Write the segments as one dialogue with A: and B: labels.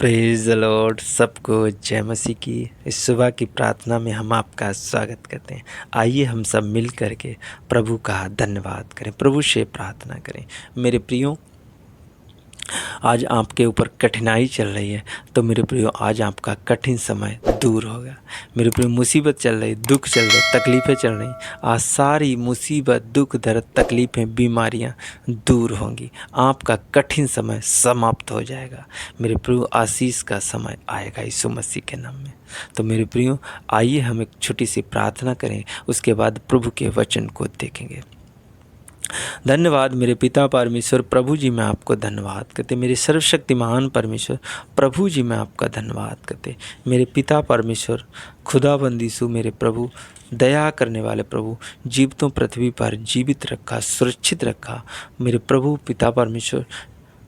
A: Praise the Lord. सबको जय मसीह की। इस सुबह की प्रार्थना में हम आपका स्वागत करते हैं। आइए हम सब मिल करके प्रभु का धन्यवाद करें, प्रभु से प्रार्थना करें। मेरे प्रियो, आज आपके ऊपर कठिनाई चल रही है तो मेरे प्रियो आज आपका कठिन समय दूर होगा। मेरे प्रियो, मुसीबत चल रही, दुख चल रहे, तकलीफ़ें चल रही, आज सारी मुसीबत, दुख, दर्द, तकलीफ़ें, बीमारियां दूर होंगी। आपका कठिन समय समाप्त हो जाएगा। मेरे प्रियो, आशीष का समय आएगा यीशु मसीह के नाम में। तो मेरे प्रियो, आइए हम एक छोटी सी प्रार्थना करें, उसके बाद प्रभु के वचन को देखेंगे। धन्यवाद मेरे पिता परमेश्वर, प्रभु जी मैं आपको धन्यवाद करते। मेरे सर्वशक्तिमान परमेश्वर प्रभु जी मैं आपका धन्यवाद करते। मेरे पिता परमेश्वर, खुदाबंद यीशु मेरे प्रभु, दया करने वाले प्रभु, जीवितों पृथ्वी पर जीवित रखा, सुरक्षित रखा। मेरे प्रभु पिता परमेश्वर,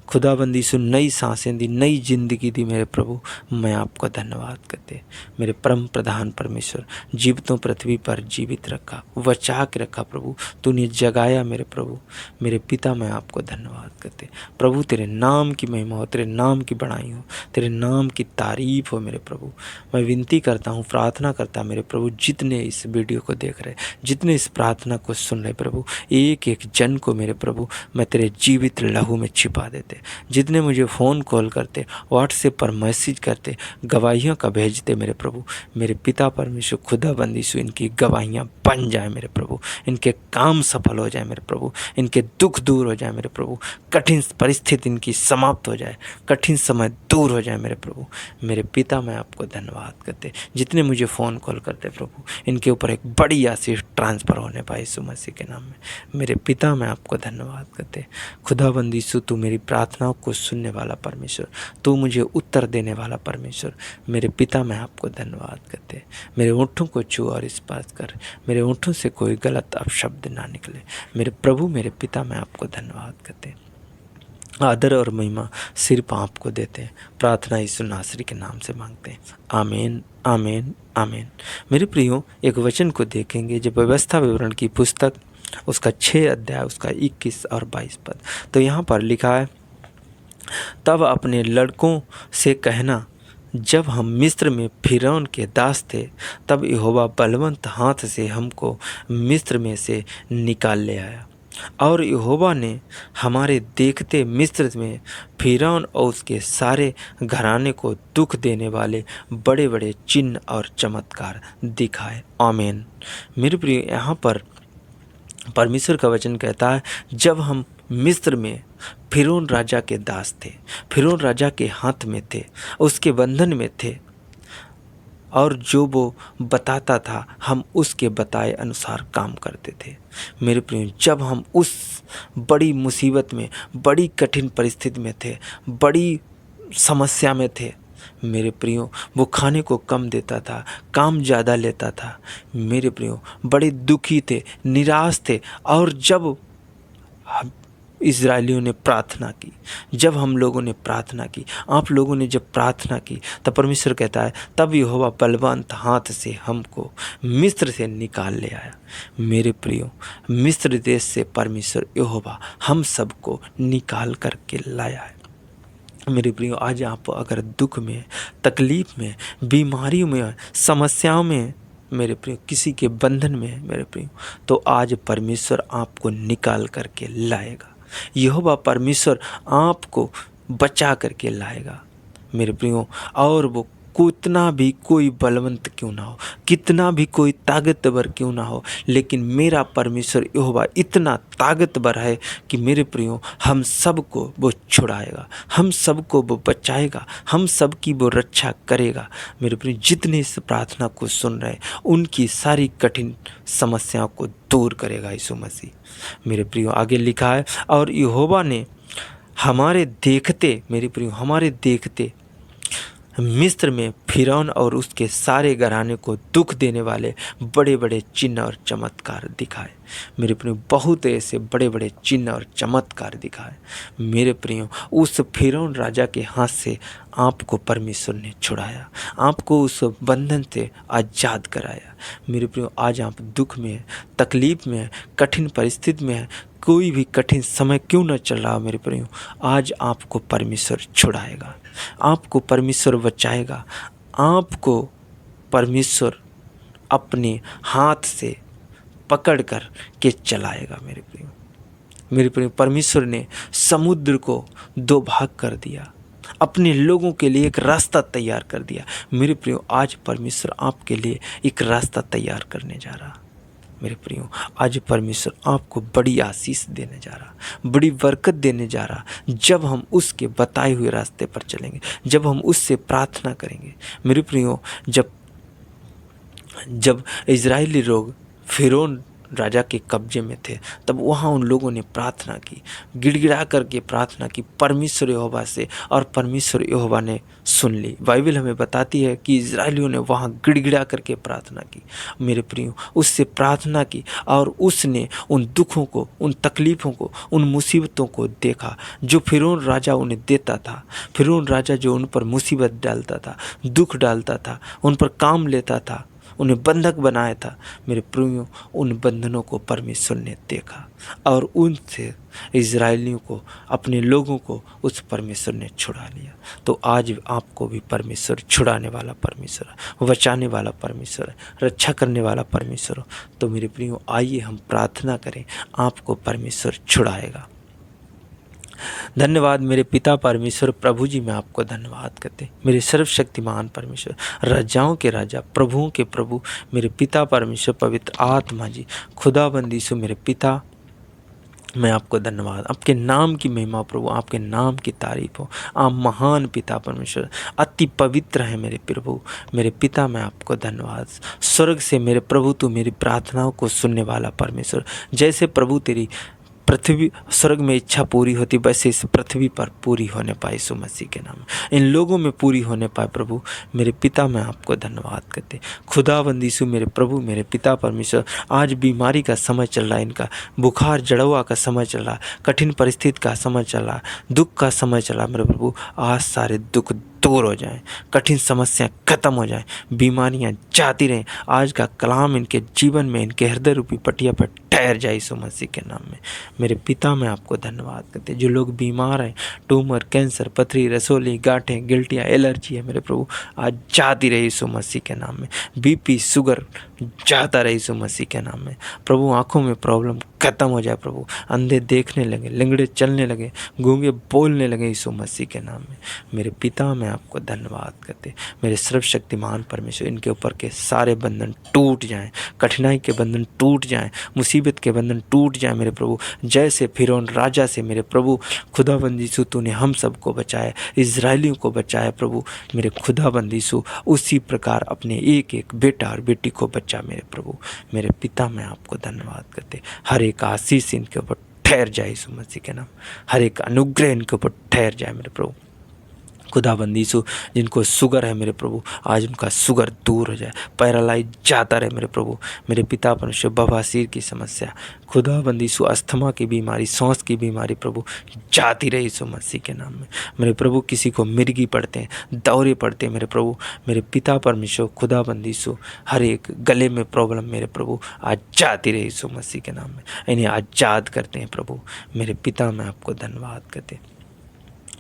A: खुदाबंदी सु नई सांसें दी, नई जिंदगी दी। मेरे प्रभु मैं आपका धन्यवाद करते। मेरे परम प्रधान परमेश्वर, जीवितों पृथ्वी पर जीवित रखा, बचा के रखा प्रभु, तूने जगाया। मेरे प्रभु मेरे पिता मैं आपको धन्यवाद करते। प्रभु तेरे नाम की महिमा हो, तेरे नाम की बड़ाई हो, तेरे नाम की तारीफ हो। मेरे प्रभु मैं विनती करता हूँ, प्रार्थना करता मेरे प्रभु, जितने इस वीडियो को देख रहे, जितने इस प्रार्थना को सुन रहे प्रभु, एक एक जन को मेरे प्रभु मैं तेरे जीवित लहू में छिपा देते। जितने मुझे फ़ोन कॉल करते, व्हाट्सएप पर मैसेज करते, गवाहियों का भेजते मेरे प्रभु, मेरे पिता परमेश्वर खुदाबंद यीशु, इनकी गवाहियाँ बन जाए मेरे प्रभु, इनके काम सफल हो जाए मेरे प्रभु, इनके दुख दूर हो जाए मेरे प्रभु, कठिन परिस्थिति इनकी समाप्त हो जाए, कठिन समय दूर हो जाए मेरे प्रभु। मेरे पिता मैं आपको धन्यवाद करते। जितने मुझे फ़ोन कॉल करते प्रभु, इनके ऊपर एक बड़ी आशीष ट्रांसफ़र होने पाए यीशु मसीह के नाम में। मेरे पिता मैं आपको धन्यवाद करते। खुदाबंद यीशु, तू मेरी प्रार्थनाओं को सुनने वाला परमेश्वर, तू मुझे उत्तर देने वाला परमेश्वर। मेरे पिता मैं आपको धन्यवाद करते। मेरे ओंठों को छू और स्पर्श कर, मेरे ओंठों से कोई गलत अपशब्द ना निकले। मेरे प्रभु मेरे पिता मैं आपको धन्यवाद करते। आदर और महिमा सिर्फ आपको देते हैं। प्रार्थना यीशु नासरी के नाम से मांगते हैं, आमीन आमीन आमीन। मेरे प्रियो, एक वचन को देखेंगे जब व्यवस्था विवरण की पुस्तक, उसका 6 अध्याय, उसका 21 और 22 पद। तो यहाँ पर लिखा है, तब अपने लड़कों से कहना, जब हम मिस्र में फिरौन के दास थे, तब यहोवा बलवंत हाथ से हमको मिस्र में से निकाल ले आया। और यहोवा ने हमारे देखते मिस्र में फिरौन और उसके सारे घराने को दुख देने वाले बड़े बड़े चिन्ह और चमत्कार दिखाए। आमीन। मेरे प्रिय, यहाँ पर परमेश्वर का वचन कहता है, जब हम मिस्र में फिरौन राजा के दास थे, फिरौन राजा के हाथ में थे, उसके बंधन में थे, और जो वो बताता था हम उसके बताए अनुसार काम करते थे। मेरे प्रिय, जब हम उस बड़ी मुसीबत में, बड़ी कठिन परिस्थिति में थे, बड़ी समस्या में थे, मेरे प्रियो, वो खाने को कम देता था, काम ज़्यादा लेता था। मेरे प्रियो, बड़े दुखी थे, निराश थे। और जब इज़राइलियों ने प्रार्थना की, जब हम लोगों ने प्रार्थना की, आप लोगों ने जब प्रार्थना की, तब परमेश्वर कहता है, तब यहोवा बलवंत हाथ से हमको मिस्र से निकाल ले आया। मेरे प्रियो, मिस्र देश से परमेश्वर यहोवा हम सबको निकाल करके लाया है। मेरे प्रियो, आज आप अगर दुख में, तकलीफ़ में, बीमारियों में, समस्याओं में, मेरे प्रियो, किसी के बंधन में, मेरे प्रियो, तो आज परमेश्वर आपको निकाल करके लाएगा। यहोवा परमेश्वर आपको बचा करके लाएगा मेरे प्रियो। और वो कितना भी कोई बलवंत क्यों ना हो, कितना भी कोई ताकतवर क्यों ना हो, लेकिन मेरा परमेश्वर यहोवा इतना ताकतवर है कि मेरे प्रियो, हम सबको वो छुड़ाएगा, हम सबको वो बचाएगा, हम सबकी वो रक्षा करेगा। मेरे प्रियो, जितने इस प्रार्थना को सुन रहे, उनकी सारी कठिन समस्याओं को दूर करेगा यीशु मसीह। मेरे प्रियो, आगे लिखा है, और यहोवा ने हमारे देखते, मेरे प्रियो, हमारे देखते मिस्र में फिरौन और उसके सारे घराने को दुख देने वाले बड़े बड़े चिन्ह और चमत्कार दिखाए। मेरे प्रियो, बहुत ऐसे बड़े बड़े चिन्ह और चमत्कार दिखाए। मेरे प्रियो, उस फिरौन राजा के हाथ से आपको परमेश्वर ने छुड़ाया, आपको उस बंधन से आज़ाद कराया। मेरे प्रियो, आज आप दुख में हैं, तकलीफ़ में हैं, कठिन परिस्थिति में हैं, कोई भी कठिन समय क्यों न चल रहा मेरे प्रियो, आज आपको परमेश्वर छुड़ाएगा, आपको परमेश्वर बचाएगा, आपको परमेश्वर अपने हाथ से पकड़ कर के चलाएगा मेरे प्रियो। मेरे प्रियो, परमेश्वर ने समुद्र को दो भाग कर दिया, अपने लोगों के लिए एक रास्ता तैयार कर दिया। मेरे प्रियो, आज परमेश्वर आपके लिए एक रास्ता तैयार करने जा रहा। मेरे प्रियो, आज परमेश्वर आपको बड़ी आशीष देने जा रहा, बड़ी बरकत देने जा रहा, जब हम उसके बताए हुए रास्ते पर चलेंगे, जब हम उससे प्रार्थना करेंगे। मेरे प्रियो, जब इजरायली लोग फिरौन राजा के कब्जे में थे, तब वहाँ उन लोगों ने प्रार्थना की, गिड़गिड़ा करके प्रार्थना की परमेश्वर यहोवा से, और परमेश्वर यहोवा ने सुन ली। बाइबल हमें बताती है कि इजरायलियों ने वहाँ गिड़गिड़ा करके प्रार्थना की। मेरे प्रियो, उससे प्रार्थना की और उसने उन दुखों को, उन तकलीफ़ों को, उन मुसीबतों को देखा जो फिरौन राजा उन्हें देता था। फिरौन राजा जो उन पर मुसीबत डालता था, दुख डालता था, उन पर काम लेता था, उन्हें बंधक बनाया था। मेरे प्रियो, उन बंधनों को परमेश्वर ने देखा और उनसे इजरायलियों को, अपने लोगों को उस परमेश्वर ने छुड़ा लिया। तो आज आपको भी परमेश्वर छुड़ाने वाला परमेश्वर है, बचाने वाला परमेश्वर है, रक्षा करने वाला परमेश्वर है। तो मेरे प्रियो, आइए हम प्रार्थना करें, आपको परमेश्वर छुड़ाएगा। धन्यवाद मेरे पिता परमेश्वर, प्रभु जी, मैं आपको धन्यवाद करते, मेरे सर्वशक्तिमान परमेश्वर, राजाओं के राजा, प्रभुओं के प्रभु, मेरे पिता परमेश्वर, पवित्र आत्मा जी, खुदाबंदी सो मेरे पिता, मैं आपको धन्यवाद। आपके नाम की महिमा प्रभु, आपके नाम की तारीफ हो। आप महान पिता परमेश्वर, अति पवित्र है मेरे प्रभु, मेरे पिता, मैं आपको धन्यवाद। स्वर्ग से मेरे प्रभु तू मेरी प्रार्थनाओं को सुनने वाला परमेश्वर, जैसे प्रभु तेरी पृथ्वी स्वर्ग में इच्छा पूरी होती, वैसे इस पृथ्वी पर पूरी होने पाए यीशु मसीह के नाम में, इन लोगों में पूरी होने पाए प्रभु। मेरे पिता, मैं आपको धन्यवाद करते, खुदाबंद यीशु मेरे प्रभु, मेरे पिता परमेश्वर। आज बीमारी का समय चल रहा है, इनका बुखार जड़वा का समय चल रहा है, कठिन परिस्थिति का समय चल रहा है, दुख का समय चला मेरे प्रभु। आज सारे दुख दूर हो जाएं, कठिन समस्या खत्म हो जाएं, बीमारियां जाती रहें। आज का कलाम इनके जीवन में, इनके हृदय रूपी पटिया पर ठहर जाए यीशु मसीह के नाम में। मेरे पिता, मैं आपको धन्यवाद करते, जो लोग बीमार हैं, ट्यूमर, कैंसर, पथरी, रसोली, गांठें, गिल्टियाँ, एलर्जी है मेरे प्रभु, आज जाती रही यीशु मसीह के नाम में। बीपी, शुगर जाता रहे यीशु मसीह के नाम में प्रभु। आंखों में प्रॉब्लम खत्म हो जाए प्रभु, अंधे देखने लगे, लिंगड़े चलने लगे, गूंगे बोलने लगे यीशु मसीह के नाम में। मेरे पिता, मैं आपको धन्यवाद करते, मेरे सर्वशक्तिमान परमेश्वर, इनके ऊपर के सारे बंधन टूट जाएं, कठिनाई के बंधन टूट जाएं, मुसीबत के बंधन टूट जाएं मेरे प्रभु। जैसे फिरौन राजा से मेरे प्रभु खुदाबंद यीशु तूने हम सबको बचाया, इजरायलियों को बचाया प्रभु, मेरे खुदाबंद यीशु उसी प्रकार अपने एक एक बेटा और बेटी को बचा मेरे प्रभु। मेरे पिता, मैं आपको धन्यवाद करते, हर एक आशीष इनके ऊपर ठहर जाए यीशु मसीह के नाम, हर एक अनुग्रह इनके ऊपर ठहर जाए मेरे प्रभु। खुदाबंद यीशु, जिनको शुगर है मेरे प्रभु, आज उनका शुगर दूर हो जाए, पैरालाइज जाता रहे मेरे प्रभु। मेरे पिता परमेश्वर, बवासीर की समस्या, खुदाबंद यीशु, अस्थमा की बीमारी, सांस की बीमारी प्रभु जाती रहे यीशु मसीह के नाम में। मेरे प्रभु, किसी को मिर्गी पड़ते हैं, दौरे पड़ते हैं मेरे प्रभु, मेरे पिता परमेश्वर, खुदाबंद यीशु, हर एक गले में प्रॉब्लम मेरे प्रभु आज जाती रहे यीशु मसीह के नाम में, इन्हें आजाद करते हैं प्रभु। मेरे पिता, मैं आपको धन्यवाद करते,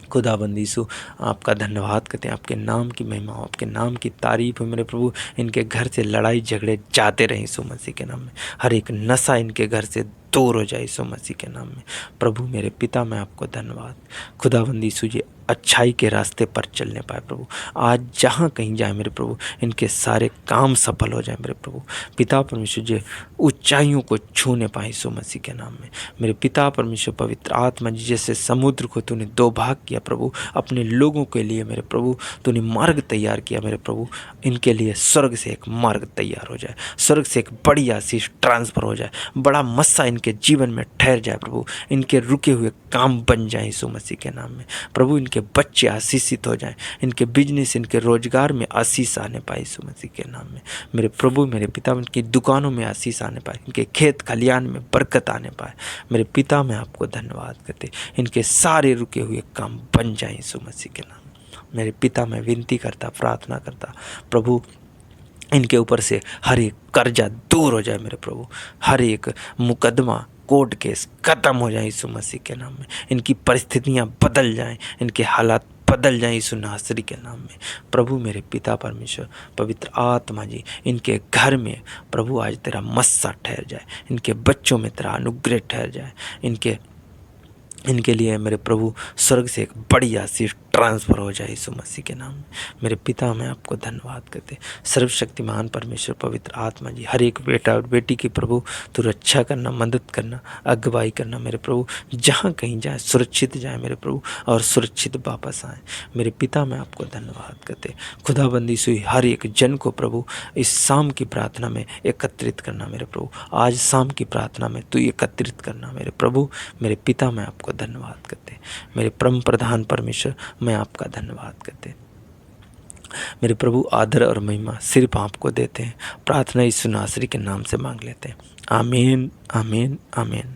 A: खुदाबंद यीशु, आपका धन्यवाद करते हैं, आपके नाम की महिमा हो, आपके नाम की तारीफ हो मेरे प्रभु। इनके घर से लड़ाई झगड़े जाते रहे यीशु मसीह के नाम में, हर एक नशा इनके घर से दूर हो जाए यीशु मसीह के नाम में प्रभु। मेरे पिता, मैं आपको धन्यवाद, खुदाबंद यीशु जी, अच्छाई के रास्ते पर चलने पाए प्रभु। आज जहाँ कहीं जाए मेरे प्रभु, इनके सारे काम सफल हो जाए मेरे प्रभु। पिता परमेश्वर जी, ऊंचाइयों को छूने पाए यीशु मसीह के नाम में। मेरे पिता परमेश्वर, पवित्र आत्मा जी, जैसे समुद्र को तूने दो भाग किया प्रभु, अपने लोगों के लिए मेरे प्रभु तूने मार्ग तैयार किया मेरे प्रभु, इनके लिए स्वर्ग से एक मार्ग तैयार हो जाए, स्वर्ग से एक बड़ी आशीष ट्रांसफर हो जाए, बड़ा मस्सा इनके जीवन में ठहर जाए प्रभु, इनके रुके हुए काम बन जाए यीशु मसीह के नाम में प्रभु। इनके बच्चे आशीषित हो जाएं, इनके बिजनेस, इनके रोजगार में आशीष आने पाए यीशु मसीह के नाम में मेरे प्रभु। मेरे पिता, इनकी दुकानों में आशीष आने पाए, इनके खेत खलियान में बरकत आने पाए मेरे पिता। मैं आपको धन्यवाद करते, इनके सारे रुके हुए काम बन जाए यीशु मसीह के नाम मेरे पिता। मैं विनती करता, प्रार्थना करता प्रभु, इनके ऊपर से हर एक कर्जा दूर हो जाए मेरे प्रभु, हर एक मुकदमा कोर्ट केस ख़त्म हो जाए यीशु मसीह के नाम में। इनकी परिस्थितियाँ बदल जाएं, इनके हालात बदल जाएं यीशु नासरी के नाम में। प्रभु मेरे पिता परमेश्वर, पवित्र आत्मा जी, इनके घर में प्रभु आज तेरा मस्सा ठहर जाए, इनके बच्चों में तेरा अनुग्रह ठहर जाए। इनके लिए मेरे प्रभु स्वर्ग से एक बड़ी आशीष ट्रांसफ़र हो जाए यीशु मसीह के नाम में। मेरे पिता, मैं आपको धन्यवाद करते, सर्वशक्तिमान परमेश्वर पवित्र आत्मा जी, हर एक बेटा और बेटी की प्रभु तू रक्षा करना, मदद करना, अगुवाई करना मेरे प्रभु। जहाँ कहीं जाए सुरक्षित जाए मेरे प्रभु, और सुरक्षित वापस आए मेरे पिता। मैं आपको धन्यवाद करते, खुदाबंदी सुई हर एक जन को प्रभु इस शाम की प्रार्थना में एकत्रित करना मेरे प्रभु। आज शाम की प्रार्थना में तू एकत्रित करना मेरे प्रभु। मेरे पिता, मैं आपको धन्यवाद करते, मेरे परम प्रधान परमेश्वर, मैं आपका धन्यवाद करते। मेरे प्रभु आदर और महिमा सिर्फ आपको देते हैं। प्रार्थना यीशु नासरी के नाम से मांग लेते हैं। आमीन, आमीन, आमीन।